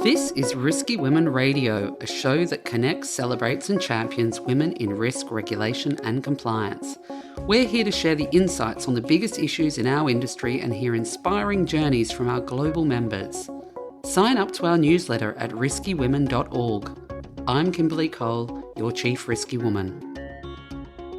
This is Risky Women Radio, a show that connects, celebrates and champions women in risk, regulation and compliance. We're here to share the insights on the biggest issues in our industry and hear inspiring journeys from our global members. Sign up to our newsletter at riskywomen.org. I'm Kimberley Cole, your Chief Risky Woman.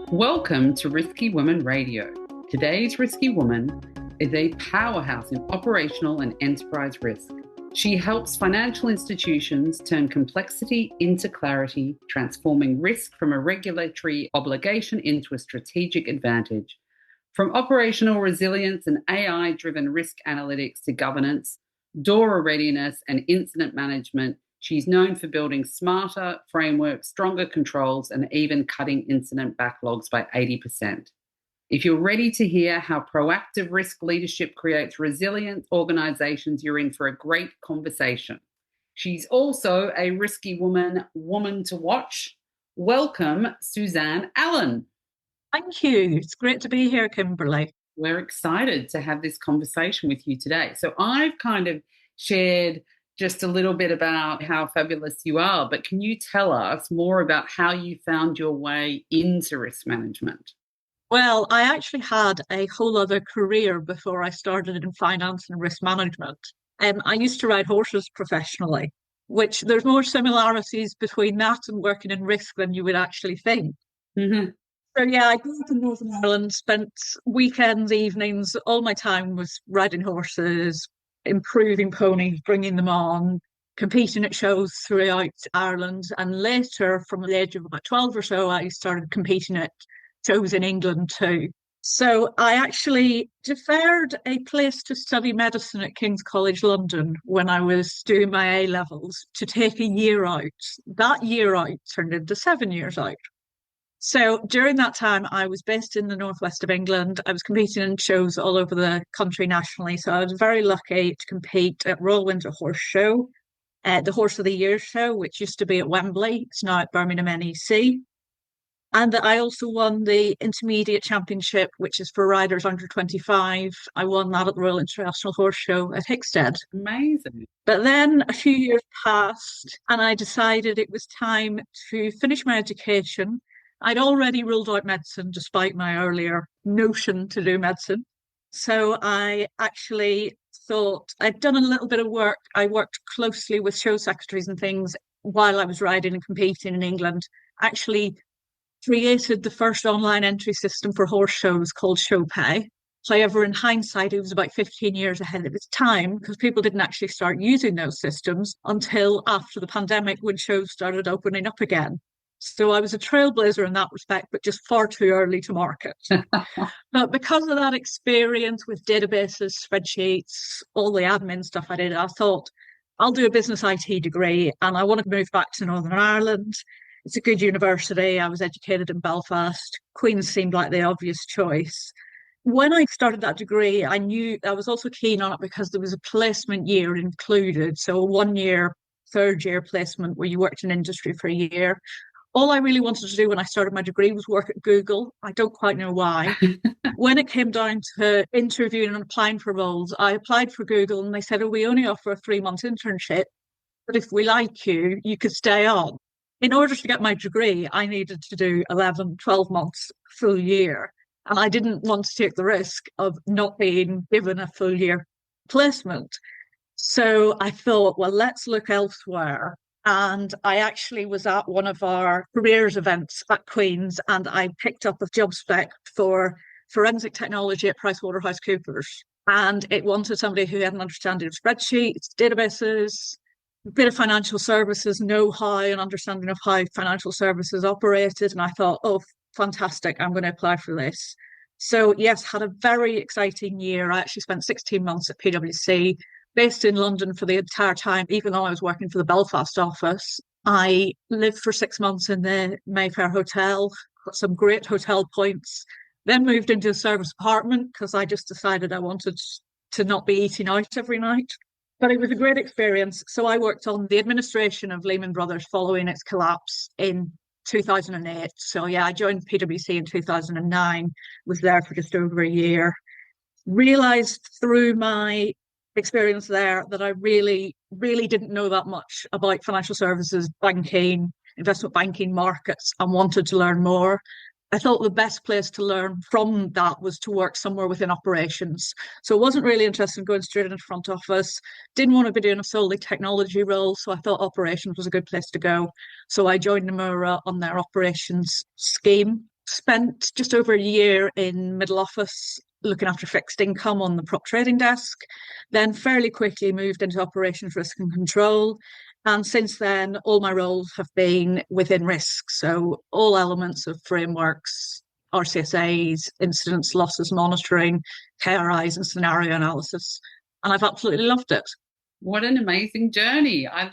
Welcome to Risky Women Radio. Today's Risky Woman is a powerhouse in operational and enterprise risk. She helps financial institutions turn complexity into clarity, transforming risk from a regulatory obligation into a strategic advantage. From operational resilience and AI-driven risk analytics to governance, DORA readiness and incident management, she's known for building smarter frameworks, stronger controls, and even cutting incident backlogs by 80%. If you're ready to hear how proactive risk leadership creates resilient organizations, you're in for a great conversation. She's also a risky woman to watch. Welcome, Suzanne Allen. Thank you. It's great to be here, Kimberley. We're excited to have this conversation with you today. So I've kind of shared just a little bit about how fabulous you are, but can you tell us more about how you found your way into risk management? Well, I actually had a whole other career before I started in finance and risk management. I used to ride horses professionally, which there's more similarities between that and working in risk than you would actually think. Mm-hmm. So yeah, I grew up in Northern Ireland, spent weekends, evenings, all my time was riding horses, improving ponies, bringing them on, competing at shows throughout Ireland. And later, from the age of about 12 or so, I started competing at shows in England too. So I actually deferred a place to study medicine at King's College London when I was doing my A-levels to take a year out. That year out turned into 7 years out. So during that time, I was based in the northwest of England. I was competing in shows all over the country nationally. So I was very lucky to compete at Royal Windsor Horse Show, the Horse of the Year show, which used to be at Wembley. It's now at Birmingham NEC. And I also won the Intermediate Championship, which is for riders under 25. I won that at the Royal International Horse Show at Hickstead. Amazing. But then a few years passed and I decided it was time to finish my education. I'd already ruled out medicine despite my earlier notion to do medicine. So I actually thought I'd done a little bit of work. I worked closely with show secretaries and things while I was riding and competing in England. Actually created the first online entry system for horse shows called ShowPay. However, in hindsight, it was about 15 years ahead of its time because people didn't actually start using those systems until after the pandemic when shows started opening up again. So I was a trailblazer in that respect, but just far too early to market. But because of that experience with databases, spreadsheets, all the admin stuff I did, I thought, I'll do a business IT degree and I want to move back to Northern Ireland. It's a good university. I was educated in Belfast. Queen's seemed like the obvious choice. When I started that degree, I knew I was also keen on it because there was a placement year included. So a 1 year, third year placement where you worked in industry for a year. All I really wanted to do when I started my degree was work at Google. I don't quite know why. When it came down to interviewing and applying for roles, I applied for Google and they said, oh, we only offer a 3-month internship, but if we like you, you could stay on. In order to get my degree, I needed to do 11, 12 months, full year. And I didn't want to take the risk of not being given a full year placement. So I thought, well, let's look elsewhere. And I actually was at one of our careers events at Queen's and I picked up a job spec for forensic technology at PricewaterhouseCoopers. And it wanted somebody who had an understanding of spreadsheets, databases, a bit of financial services know-how and understanding of how financial services operated. And I thought, oh, fantastic, I'm going to apply for this. So yes, had a very exciting year. I actually spent 16 months at PwC, based in London for the entire time, even though I was working for the Belfast office. I lived for 6 months in the Mayfair Hotel, got some great hotel points, then moved into a service apartment because I just decided I wanted to not be eating out every night. But it was a great experience. So I worked on the administration of Lehman Brothers following its collapse in 2008. So yeah, I joined PwC in 2009, was there for just over a year. Realised through my experience there that I really, really didn't know that much about financial services, banking, investment banking markets, and wanted to learn more. I thought the best place to learn from that was to work somewhere within operations. So I wasn't really interested in going straight into front office, didn't want to be doing a solely technology role. So I thought operations was a good place to go. So I joined Nomura on their operations scheme, spent just over a year in middle office looking after fixed income on the prop trading desk, then fairly quickly moved into operations risk and control. And since then, all my roles have been within risk. So all elements of frameworks, RCSAs, incidents, losses monitoring, KRIs, and scenario analysis. And I've absolutely loved it. What an amazing journey. I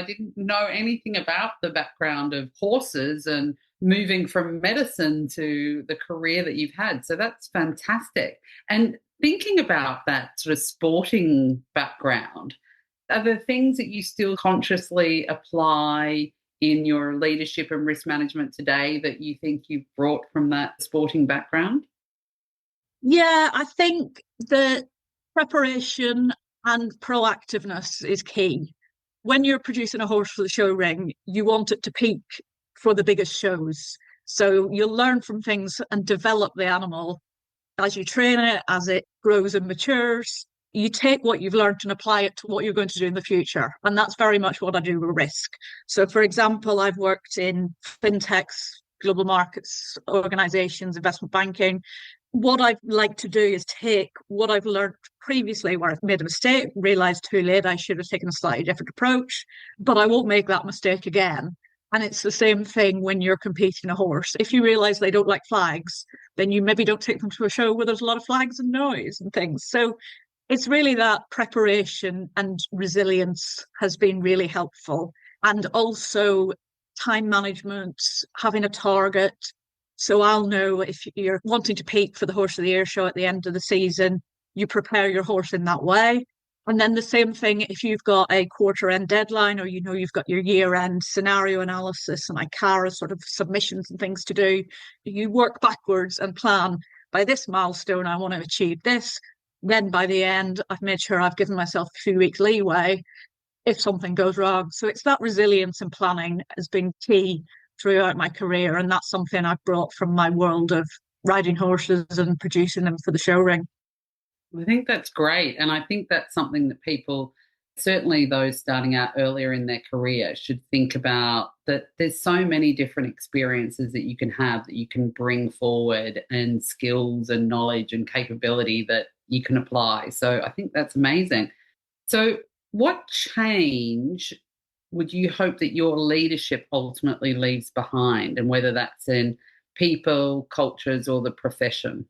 didn't know anything about the background of horses and moving from medicine to the career that you've had. So that's fantastic. And thinking about that sort of sporting background, are there things that you still consciously apply in your leadership and risk management today that you think you've brought from that sporting background? Yeah, I think the preparation and proactiveness is key. When you're producing a horse for the show ring, you want it to peak for the biggest shows. So you'll learn from things and develop the animal as you train it, as it grows and matures. You take what you've learned and apply it to what you're going to do in the future. And that's very much what I do with risk. So, for example, I've worked in fintechs, global markets, organizations, investment banking. What I like to do is take what I've learned previously where I've made a mistake, realized too late I should have taken a slightly different approach, but I won't make that mistake again. And it's the same thing when you're competing a horse. If you realize they don't like flags, then you maybe don't take them to a show where there's a lot of flags and noise and things. So it's really that preparation and resilience has been really helpful. And also time management, having a target. So I'll know if you're wanting to peak for the Horse of the Year show at the end of the season, you prepare your horse in that way. And then the same thing if you've got a quarter end deadline or you've got your year end scenario analysis and ICARA sort of submissions and things to do, you work backwards and plan by this milestone, I want to achieve this. Then by the end, I've made sure I've given myself a few weeks leeway if something goes wrong. So it's that resilience and planning has been key throughout my career. And that's something I've brought from my world of riding horses and producing them for the show ring. I think that's great. And I think that's something that people, certainly those starting out earlier in their career, should think about, that there's so many different experiences that you can have that you can bring forward, and skills and knowledge and capability that you can apply. So I think that's amazing. So what change would you hope that your leadership ultimately leaves behind, and whether that's in people, cultures, or the profession?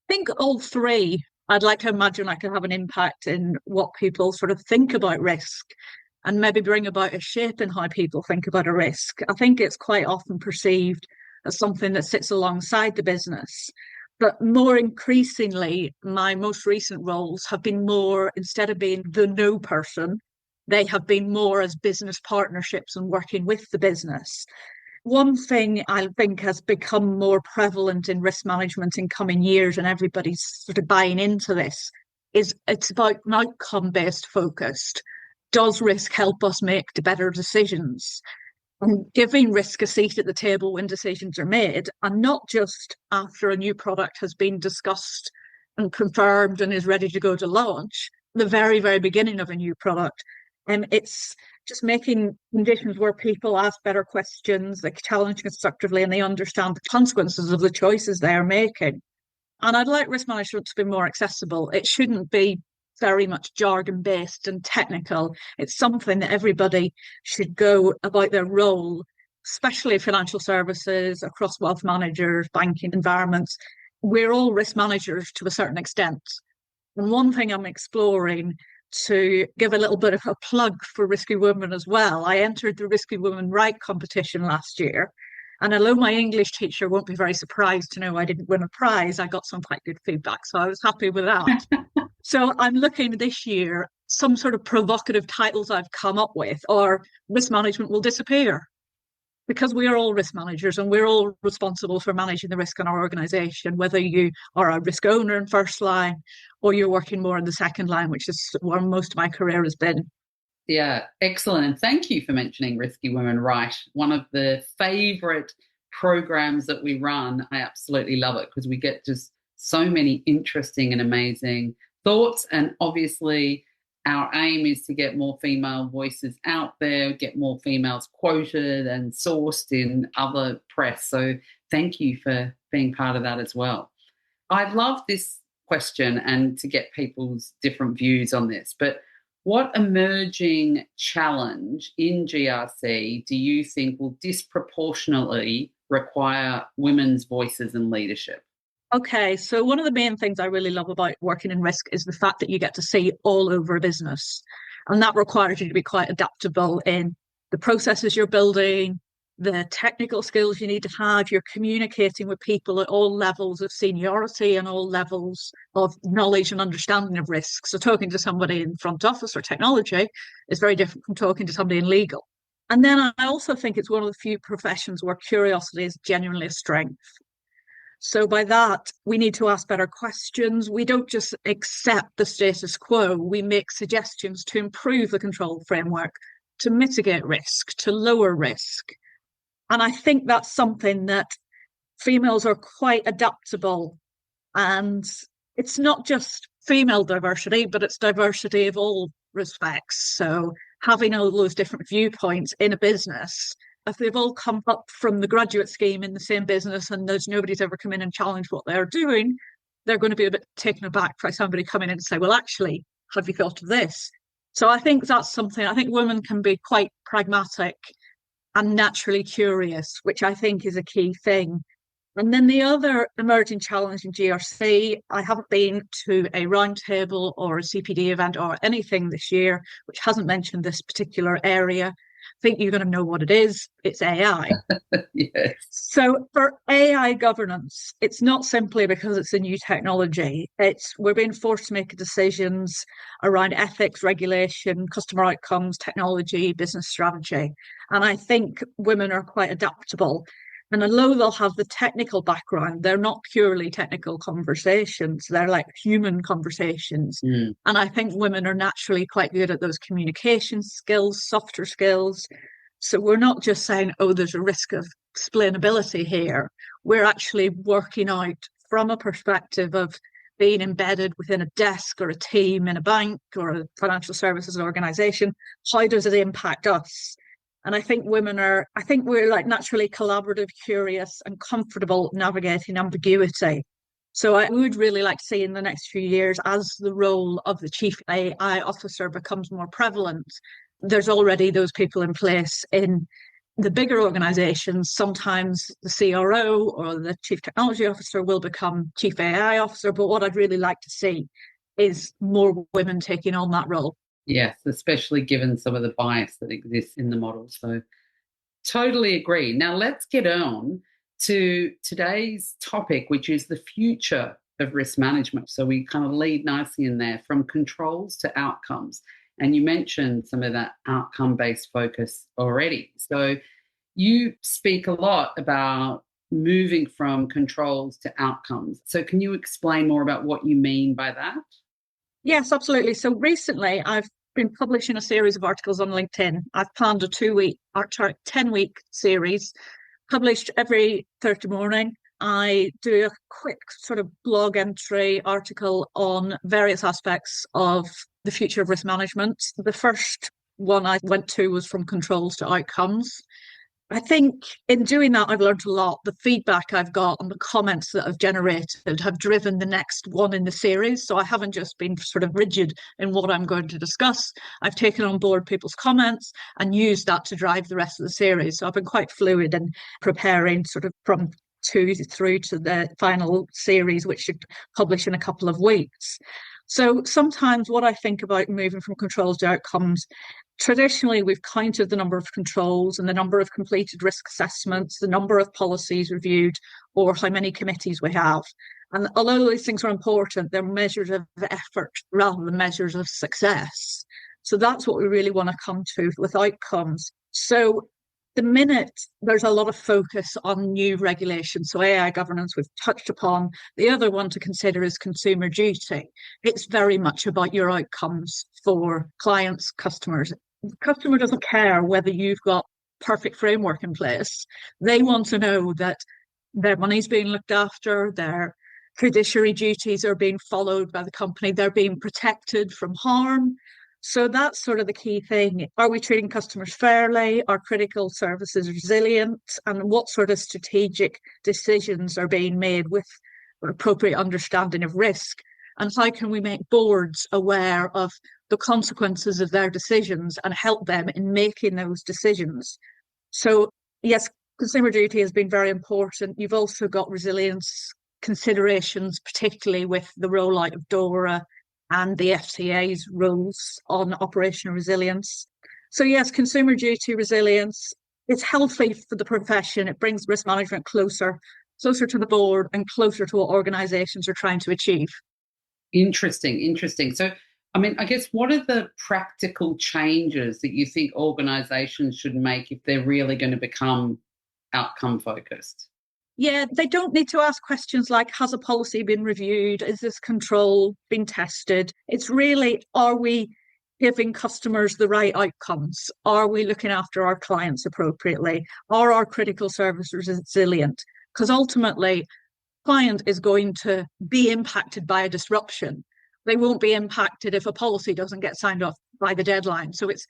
I think all three. I'd like to imagine I could have an impact in what people sort of think about risk and maybe bring about a shape in how people think about a risk. I think it's quite often perceived as something that sits alongside the business. But more increasingly, my most recent roles have been more, instead of being the no person, they have been more as business partnerships and working with the business. One thing I think has become more prevalent in risk management in coming years, and everybody's sort of buying into this, is it's about outcome-based focused. Does risk help us make better decisions? And giving risk a seat at the table when decisions are made, and not just after a new product has been discussed and confirmed and is ready to go to launch, the very, very beginning of a new product. And it's just making conditions where people ask better questions, they challenge constructively, and they understand the consequences of the choices they are making. And I'd like risk management to be more accessible. It shouldn't be very much jargon-based and technical. It's something that everybody should go about their role, especially financial services, across wealth managers, banking environments. We're all risk managers to a certain extent. And one thing I'm exploring, to give a little bit of a plug for Risky Women as well, I entered the Risky Women Write competition last year. And although my English teacher won't be very surprised to know I didn't win a prize, I got some quite good feedback. So I was happy with that. So I'm looking this year, some sort of provocative titles I've come up with, or risk management will disappear. because we are all risk managers and we're all responsible for managing the risk in our organization, whether you are a risk owner in first line or you're working more in the second line, which is where most of my career has been. Yeah, excellent. And thank you for mentioning Risky Women Right. One of the favourite programs that we run. I absolutely love it because we get just so many interesting and amazing thoughts. And obviously, our aim is to get more female voices out there, get more females quoted and sourced in other press. So thank you for being part of that as well. I love this question and to get people's different views on this, but what emerging challenge in GRC do you think will disproportionately require women's voices in leadership? Okay, so one of the main things I really love about working in risk is the fact that you get to see all over a business. And that requires you to be quite adaptable in the processes you're building, the technical skills you need to have. You're communicating with people at all levels of seniority and all levels of knowledge and understanding of risk. So talking to somebody in front office or technology is very different from talking to somebody in legal. And then I also think it's one of the few professions where curiosity is genuinely a strength. So by that, we need to ask better questions. We don't just accept the status quo. We make suggestions to improve the control framework, to mitigate risk, to lower risk. And I think that's something that females are quite adaptable. And it's not just female diversity, but it's diversity of all respects. So having all those different viewpoints in a business, if they've all come up from the graduate scheme in the same business and there's nobody's ever come in and challenged what they're doing, they're going to be a bit taken aback by somebody coming in and say, well, actually, have you thought of this? So I think that's something, I think women can be quite pragmatic and naturally curious, which I think is a key thing. And then the other emerging challenge in GRC, I haven't been to a roundtable or a CPD event or anything this year which hasn't mentioned this particular area. I think you're going to know what it is. It's AI. Yes. So for AI governance, it's not simply because it's a new technology. We're being forced to make decisions around ethics, regulation, customer outcomes, technology, business strategy. And I think women are quite adaptable. And although they'll have the technical background, they're not purely technical conversations. They're like human conversations. And I think women are naturally quite good at those communication skills, softer skills. So we're not just saying, oh, there's a risk of explainability here. We're actually working out from a perspective of being embedded within a desk or a team in a bank or a financial services organization. How does it impact us? And I think we're like naturally collaborative, curious, and comfortable navigating ambiguity. So I would really like to see in the next few years, as the role of the chief AI officer becomes more prevalent, there's already those people in place in the bigger organizations. Sometimes the CRO or the chief technology officer will become chief AI officer. But what I'd really like to see is more women taking on that role. Yes, especially given some of the bias that exists in the model. So totally agree. Now let's get on to today's topic, which is the future of risk management. So we kind of lead nicely in there, from controls to outcomes. And you mentioned some of that outcome-based focus already. So you speak a lot about moving from controls to outcomes. So can you explain more about what you mean by that? Yes, absolutely. So recently I've been publishing a series of articles on LinkedIn. I've planned a 10-week series, published every Thursday morning. I do a quick sort of blog entry article on various aspects of the future of risk management. The first one I went to was from controls to outcomes. I think in doing that, I've learned a lot. The feedback I've got and the comments that I've generated have driven the next one in the series. So I haven't just been sort of rigid in what I'm going to discuss. I've taken on board people's comments and used that to drive the rest of the series. So I've been quite fluid in preparing sort of from 2 through to the final series, which should publish in a couple of weeks. So sometimes what I think about moving from controls to outcomes, traditionally, we've counted the number of controls and the number of completed risk assessments, the number of policies reviewed, or how many committees we have. And although these things are important, they're measures of effort rather than measures of success. So that's what we really want to come to with outcomes. So the minute there's a lot of focus on new regulations, so AI governance we've touched upon, the other one to consider is consumer duty. It's very much about your outcomes for clients, customers. The customer doesn't care whether you've got perfect framework in place. They want to know that their money's being looked after, their fiduciary duties are being followed by the company, they're being protected from harm. So that's sort of the key thing. Are we treating customers fairly? Are critical services resilient? And what sort of strategic decisions are being made with appropriate understanding of risk? And how can we make boards aware of the consequences of their decisions and help them in making those decisions? So, yes, consumer duty has been very important. You've also got resilience considerations, particularly with the rollout of DORA and the FCA's rules on operational resilience. So yes, consumer duty resilience, it's healthy for the profession. It brings risk management closer to the board and closer to what organisations are trying to achieve. Interesting. So, I mean, I guess what are the practical changes that you think organisations should make if they're really going to become outcome focused? Yeah, they don't need to ask questions like, has a policy been reviewed? Is this control been tested? It's really, are we giving customers the right outcomes? Are we looking after our clients appropriately? Are our critical services resilient? Because ultimately, client is going to be impacted by a disruption. They won't be impacted if a policy doesn't get signed off by the deadline. So it's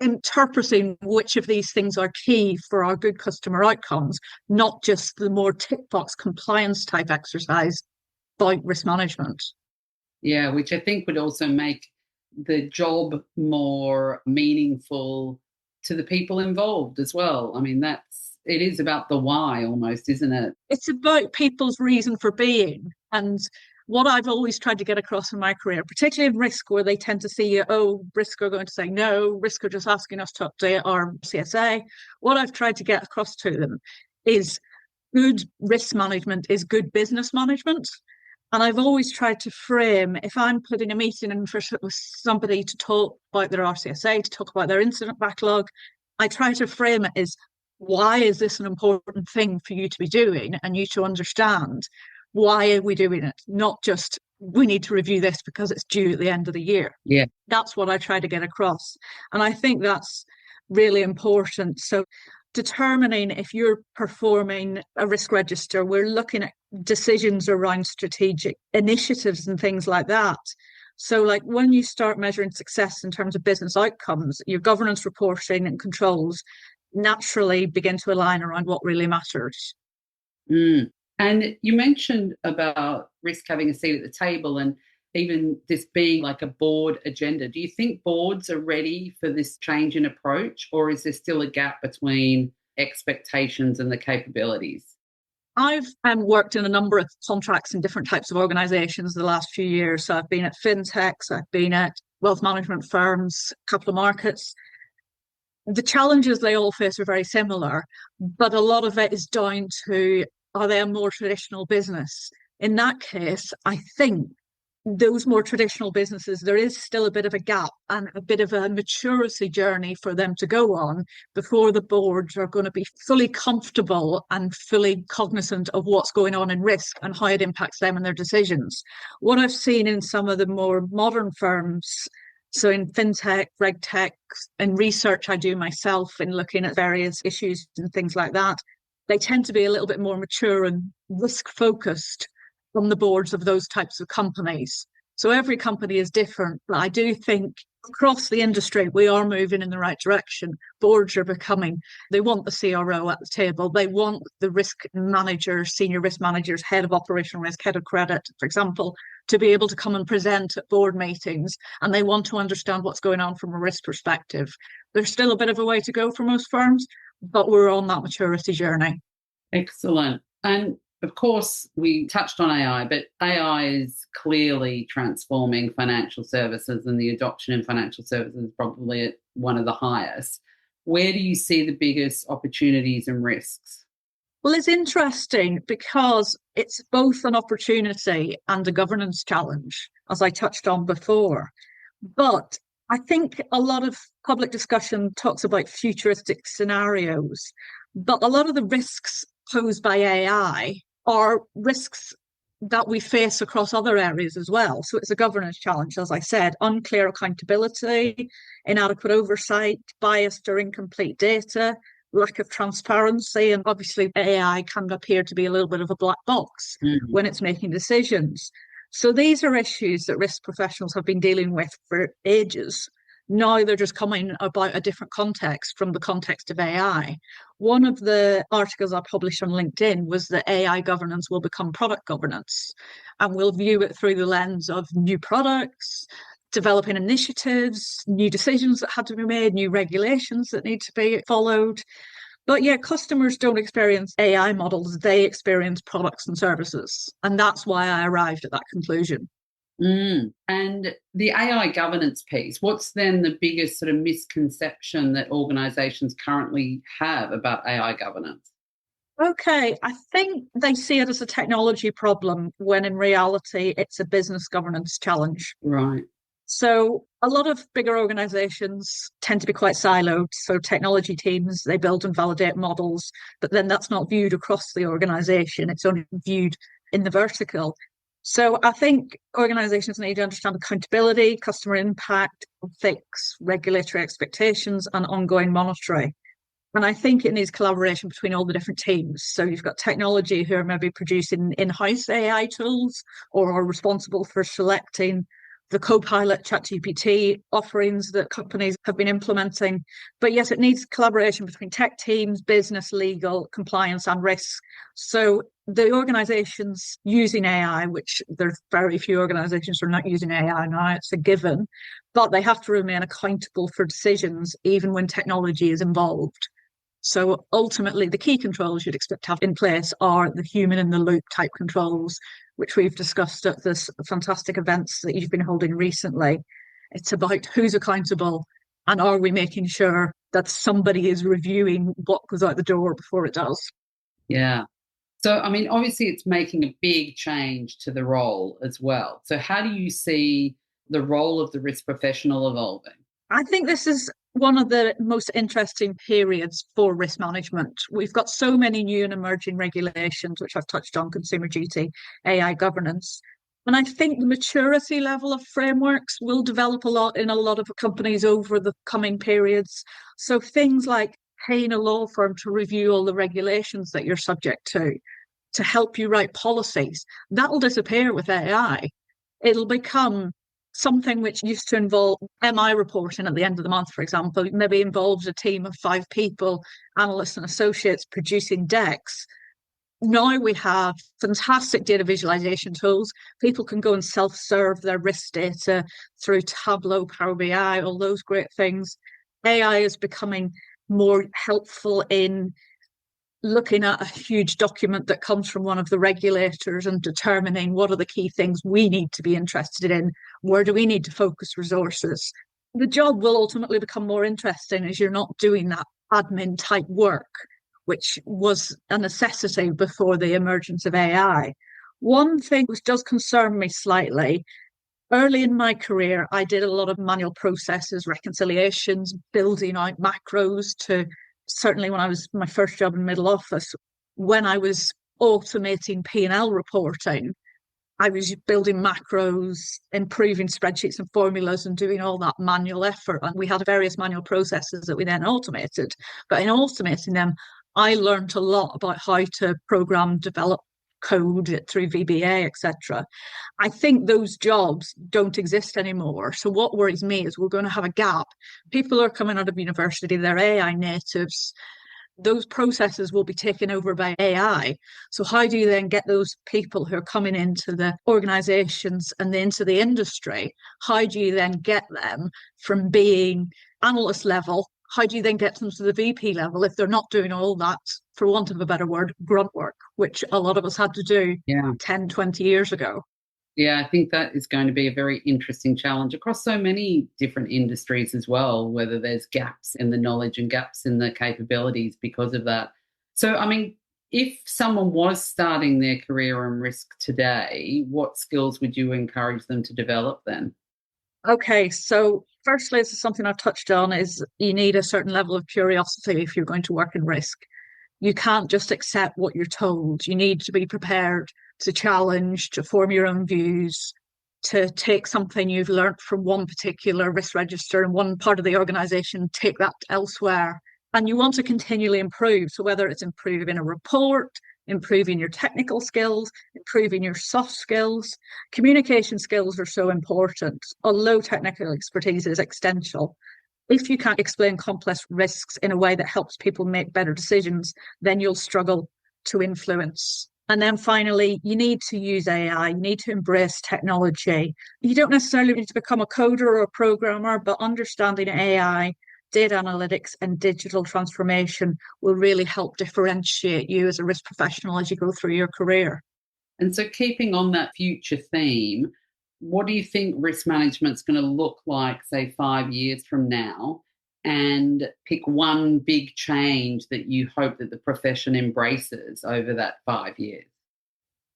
interpreting which of these things are key for our good customer outcomes, not just the more tick box compliance type exercise by risk management. Yeah, which I think would also make the job more meaningful to the people involved as well. I mean, it is about the why almost, isn't it? It's about people's reason for being. And what I've always tried to get across in my career, particularly in risk, where they tend to see, risk are going to say no, risk are just asking us to update our CSA. What I've tried to get across to them is good risk management is good business management. And I've always tried to frame, if I'm putting a meeting in with somebody to talk about their RCSA, to talk about their incident backlog, I try to frame it as, why is this an important thing for you to be doing and you to understand? Why are we doing it? Not just, we need to review this because it's due at the end of the year. Yeah. That's what I try to get across. And I think that's really important. So determining if you're performing a risk register, we're looking at decisions around strategic initiatives and things like that. So like when you start measuring success in terms of business outcomes, your governance reporting and controls naturally begin to align around what really matters. And you mentioned about risk having a seat at the table and even this being like a board agenda. Do you think boards are ready for this change in approach, or is there still a gap between expectations and the capabilities? I've worked in a number of contracts in different types of organisations the last few years. So I've been at fintechs, I've been at wealth management firms, capital markets. The challenges they all face are very similar, but a lot of it is down to, are they a more traditional business? In that case, I think those more traditional businesses, there is still a bit of a gap and a bit of a maturity journey for them to go on before the boards are going to be fully comfortable and fully cognizant of what's going on in risk and how it impacts them and their decisions. What I've seen in some of the more modern firms, so in fintech, regtech, and research I do myself in looking at various issues and things like that, they tend to be a little bit more mature and risk focused from the boards of those types of companies. So every company is different, but I do think across the industry, we are moving in the right direction. Boards are they want the CRO at the table. They want the risk managers, senior risk managers, head of operational risk, head of credit, for example, to be able to come and present at board meetings. And they want to understand what's going on from a risk perspective. There's still a bit of a way to go for most firms, but we're on that maturity journey. Excellent. And of course, we touched on AI, but AI is clearly transforming financial services, and the adoption in financial services is probably at one of the highest. Where do you see the biggest opportunities and risks? Well, it's interesting because it's both an opportunity and a governance challenge, as I touched on before. But I think a lot of public discussion talks about futuristic scenarios, but a lot of the risks posed by AI are risks that we face across other areas as well. So it's a governance challenge, as I said, unclear accountability, inadequate oversight, biased or incomplete data, lack of transparency, and obviously AI can appear to be a little bit of a black box when it's making decisions. So these are issues that risk professionals have been dealing with for ages. Now they're just coming about a different context from the context of AI. One of the articles I published on LinkedIn was that AI governance will become product governance, and we'll view it through the lens of new products, developing initiatives, new decisions that had to be made, new regulations that need to be followed. But yeah, customers don't experience AI models, they experience products and services. And that's why I arrived at that conclusion. And the AI governance piece, what's then the biggest sort of misconception that organisations currently have about AI governance? Okay, I think they see it as a technology problem when in reality it's a business governance challenge. Right. So a lot of bigger organizations tend to be quite siloed. So technology teams, they build and validate models, but then that's not viewed across the organization. It's only viewed in the vertical. So I think organizations need to understand accountability, customer impact, ethics, regulatory expectations, and ongoing monitoring. And I think it needs collaboration between all the different teams. So you've got technology who are maybe producing in-house AI tools or are responsible for selecting the Copilot ChatGPT offerings that companies have been implementing. But yes, it needs collaboration between tech teams, business, legal, compliance, and risk. So the organizations using AI, which there's very few organizations who are not using AI now, it's a given, but they have to remain accountable for decisions even when technology is involved. So ultimately, the key controls you'd expect to have in place are the human in the loop type controls, which we've discussed at this fantastic events that you've been holding recently. It's about who's accountable and are we making sure that somebody is reviewing what goes out the door before it does. Yeah. So, I mean, obviously it's making a big change to the role as well. So how do you see the role of the risk professional evolving? I think this is one of the most interesting periods for risk management. We've got so many new and emerging regulations, which I've touched on, consumer duty, AI governance. And I think the maturity level of frameworks will develop a lot in a lot of companies over the coming periods. So things like paying a law firm to review all the regulations that you're subject to help you write policies, that will disappear with AI. It'll become something which used to involve MI reporting at the end of the month, for example, maybe involves a team of 5 people, analysts and associates producing decks. Now we have fantastic data visualization tools. People can go and self-serve their risk data through Tableau, Power BI, all those great things. AI is becoming more helpful in looking at a huge document that comes from one of the regulators and determining what are the key things we need to be interested in, where do we need to focus resources. The job will ultimately become more interesting as you're not doing that admin type work, which was a necessity before the emergence of AI. One thing which does concern me slightly, early in my career, I did a lot of manual processes, reconciliations, building out macros to certainly when I was my first job in middle office, when I was automating P&L reporting, I was building macros, improving spreadsheets and formulas and doing all that manual effort. And we had various manual processes that we then automated. But in automating them, I learned a lot about how to program, develop code through VBA, etc. I think those jobs don't exist anymore. So what worries me is we're going to have a gap. People are coming out of university, they're AI natives. Those processes will be taken over by AI. So how do you then get those people who are coming into the organizations and into the industry? How do you then get them from being analyst level? How do you then get them to the VP level if they're not doing all that, for want of a better word, grunt work, which a lot of us had to do 10, 20 years ago? Yeah, I think that is going to be a very interesting challenge across so many different industries as well, whether there's gaps in the knowledge and gaps in the capabilities because of that. So, I mean, if someone was starting their career in risk today, what skills would you encourage them to develop then? Okay, so firstly, this is something I've touched on, is you need a certain level of curiosity if you're going to work in risk. You can't just accept what you're told. You need to be prepared to challenge, to form your own views, to take something you've learnt from one particular risk register in one part of the organization, take that elsewhere. And you want to continually improve. So whether it's improving a report, improving your technical skills, improving your soft skills, communication skills are so important. Although technical expertise is essential, if you can't explain complex risks in a way that helps people make better decisions, then you'll struggle to influence. And then finally, you need to use AI, you need to embrace technology. You don't necessarily need to become a coder or a programmer, but understanding AI, data analytics, and digital transformation will really help differentiate you as a risk professional as you go through your career. And so, keeping on that future theme, what do you think risk management's going to look like, say, 5 years from now? And pick one big change that you hope that the profession embraces over that 5 years.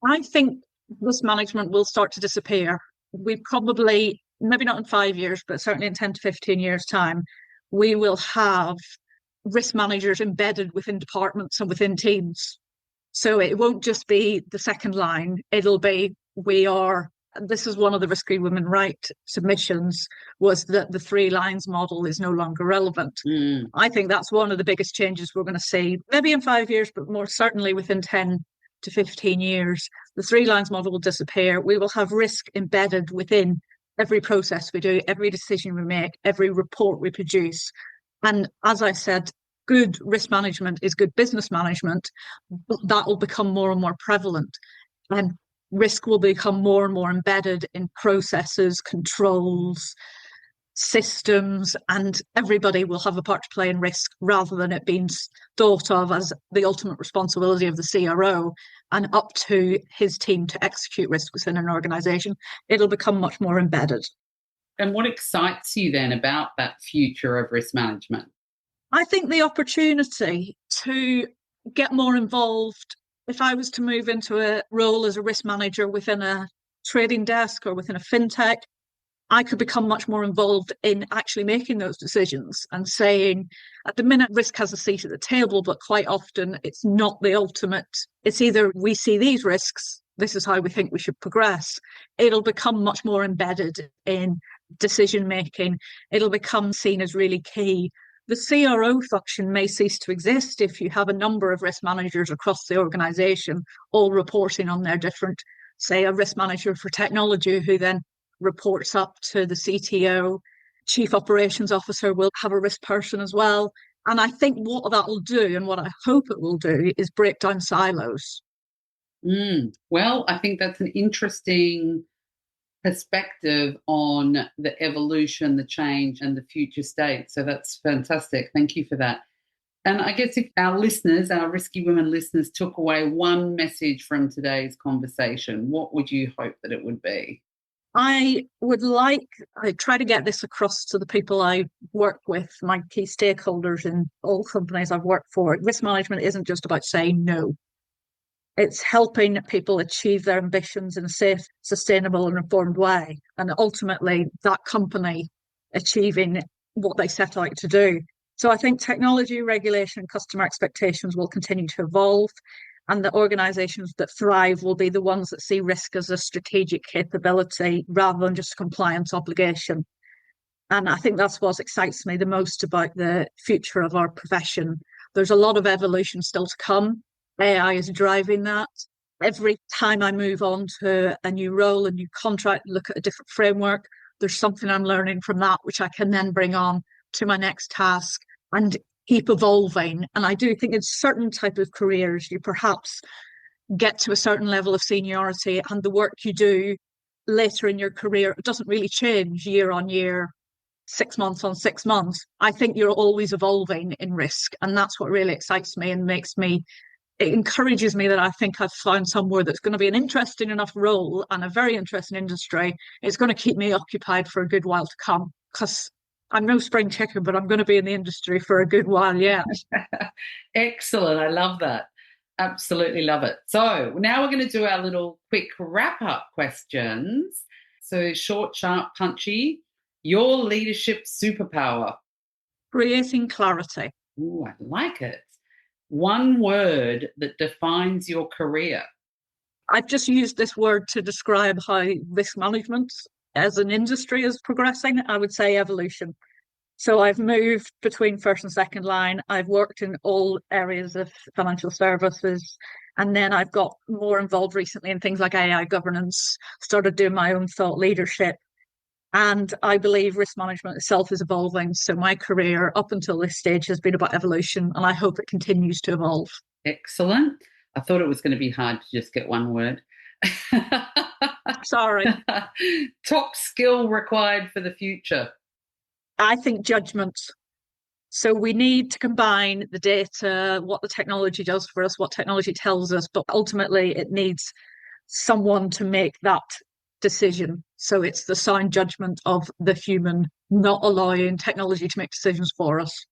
I think risk management will start to disappear. We probably, maybe not in 5 years, but certainly in 10 to 15 years' time, we will have risk managers embedded within departments and within teams. So it won't just be the second line, it'll be this is one of the Risky Women Right submissions, was that the three lines model is no longer relevant. I think that's one of the biggest changes we're going to see, maybe in 5 years, but more certainly within 10 to 15 years. The three lines model will disappear. We will have risk embedded within every process we do, every decision we make, every report we produce. And as I said, good risk management is good business management, but that will become more and more prevalent. And risk will become more and more embedded in processes, controls, systems, and everybody will have a part to play in risk rather than it being thought of as the ultimate responsibility of the CRO and up to his team to execute risk within an organisation. It'll become much more embedded. And what excites you then about that future of risk management? I think the opportunity to get more involved. If I was to move into a role as a risk manager within a trading desk or within a fintech, I could become much more involved in actually making those decisions and saying, at the minute, risk has a seat at the table, but quite often it's not the ultimate. It's either we see these risks, this is how we think we should progress. It'll become much more embedded in decision making. It'll become seen as really key. The CRO function may cease to exist if you have a number of risk managers across the organisation all reporting on their different, say, a risk manager for technology who then reports up to the CTO. Chief Operations Officer will have a risk person as well. And I think what that will do, and what I hope it will do, is break down silos. Well, I think that's an interesting perspective on the evolution, the change, and the future state. So that's fantastic. Thank you for that. And I guess if our listeners, our Risky Women listeners, took away one message from today's conversation, what would you hope that it would be? I try to get this across to the people I work with, my key stakeholders in all companies I've worked for. Risk management isn't just about saying no. It's helping people achieve their ambitions in a safe, sustainable and informed way. And ultimately that company achieving what they set out to do. So I think technology, regulation and customer expectations will continue to evolve. And the organisations that thrive will be the ones that see risk as a strategic capability rather than just a compliance obligation. And I think that's what excites me the most about the future of our profession. There's a lot of evolution still to come. AI is driving that. Every time I move on to a new role, a new contract, look at a different framework, there's something I'm learning from that, which I can then bring on to my next task and keep evolving. And I do think in certain type of careers, you perhaps get to a certain level of seniority and the work you do later in your career doesn't really change year on year, 6 months on 6 months. I think you're always evolving in risk. And that's what really excites me and it encourages me that I think I've found somewhere that's going to be an interesting enough role and a very interesting industry. It's going to keep me occupied for a good while to come, because I'm no spring chicken, but I'm going to be in the industry for a good while yet. Excellent. I love that. Absolutely love it. So now we're going to do our little quick wrap-up questions. So short, sharp, punchy. Your leadership superpower. Creating clarity. Ooh, I like it. One word that defines your career. I've just used this word to describe how risk management as an industry is progressing. I would say evolution. So I've moved between first and second line. I've worked in all areas of financial services. And then I've got more involved recently in things like AI governance, started doing my own thought leadership. And I believe risk management itself is evolving. So my career up until this stage has been about evolution, and I hope it continues to evolve. Excellent. I thought it was going to be hard to just get one word. Sorry. Top skill required for the future. I think judgment. So we need to combine the data, what the technology does for us, what technology tells us, but ultimately it needs someone to make that decision. So it's the sound judgment of the human, not allowing technology to make decisions for us.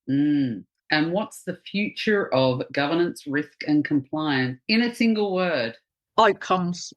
And what's the future of governance, risk and compliance in a single word? Outcomes.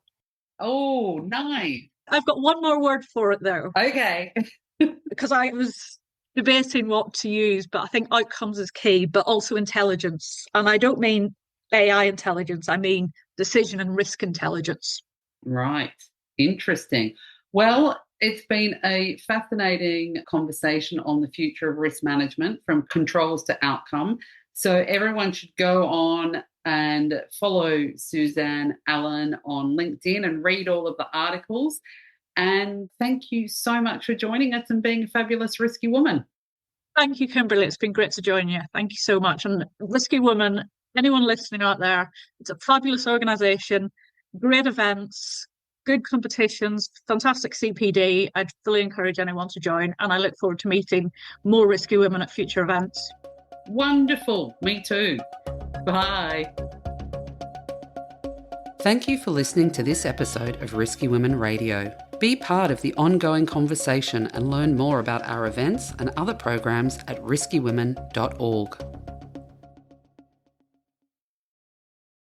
Oh, nice. I've got one more word for it though. Okay. Because I was debating what to use, but I think outcomes is key, but also intelligence. And I don't mean AI intelligence, I mean decision and risk intelligence. Right. Interesting. Well, it's been a fascinating conversation on the future of risk management from controls to outcome. So everyone should go on and follow Suzanne Allen on LinkedIn and read all of the articles. And thank you so much for joining us and being a fabulous Risky Woman. Thank you, Kimberley. It's been great to join you. Thank you so much. And Risky Woman, anyone listening out there, it's a fabulous organisation, great events, good competitions, fantastic CPD. I'd fully encourage anyone to join. And I look forward to meeting more Risky Women at future events. Wonderful. Me too. Bye. Thank you for listening to this episode of Risky Women Radio. Be part of the ongoing conversation and learn more about our events and other programs at riskywomen.org.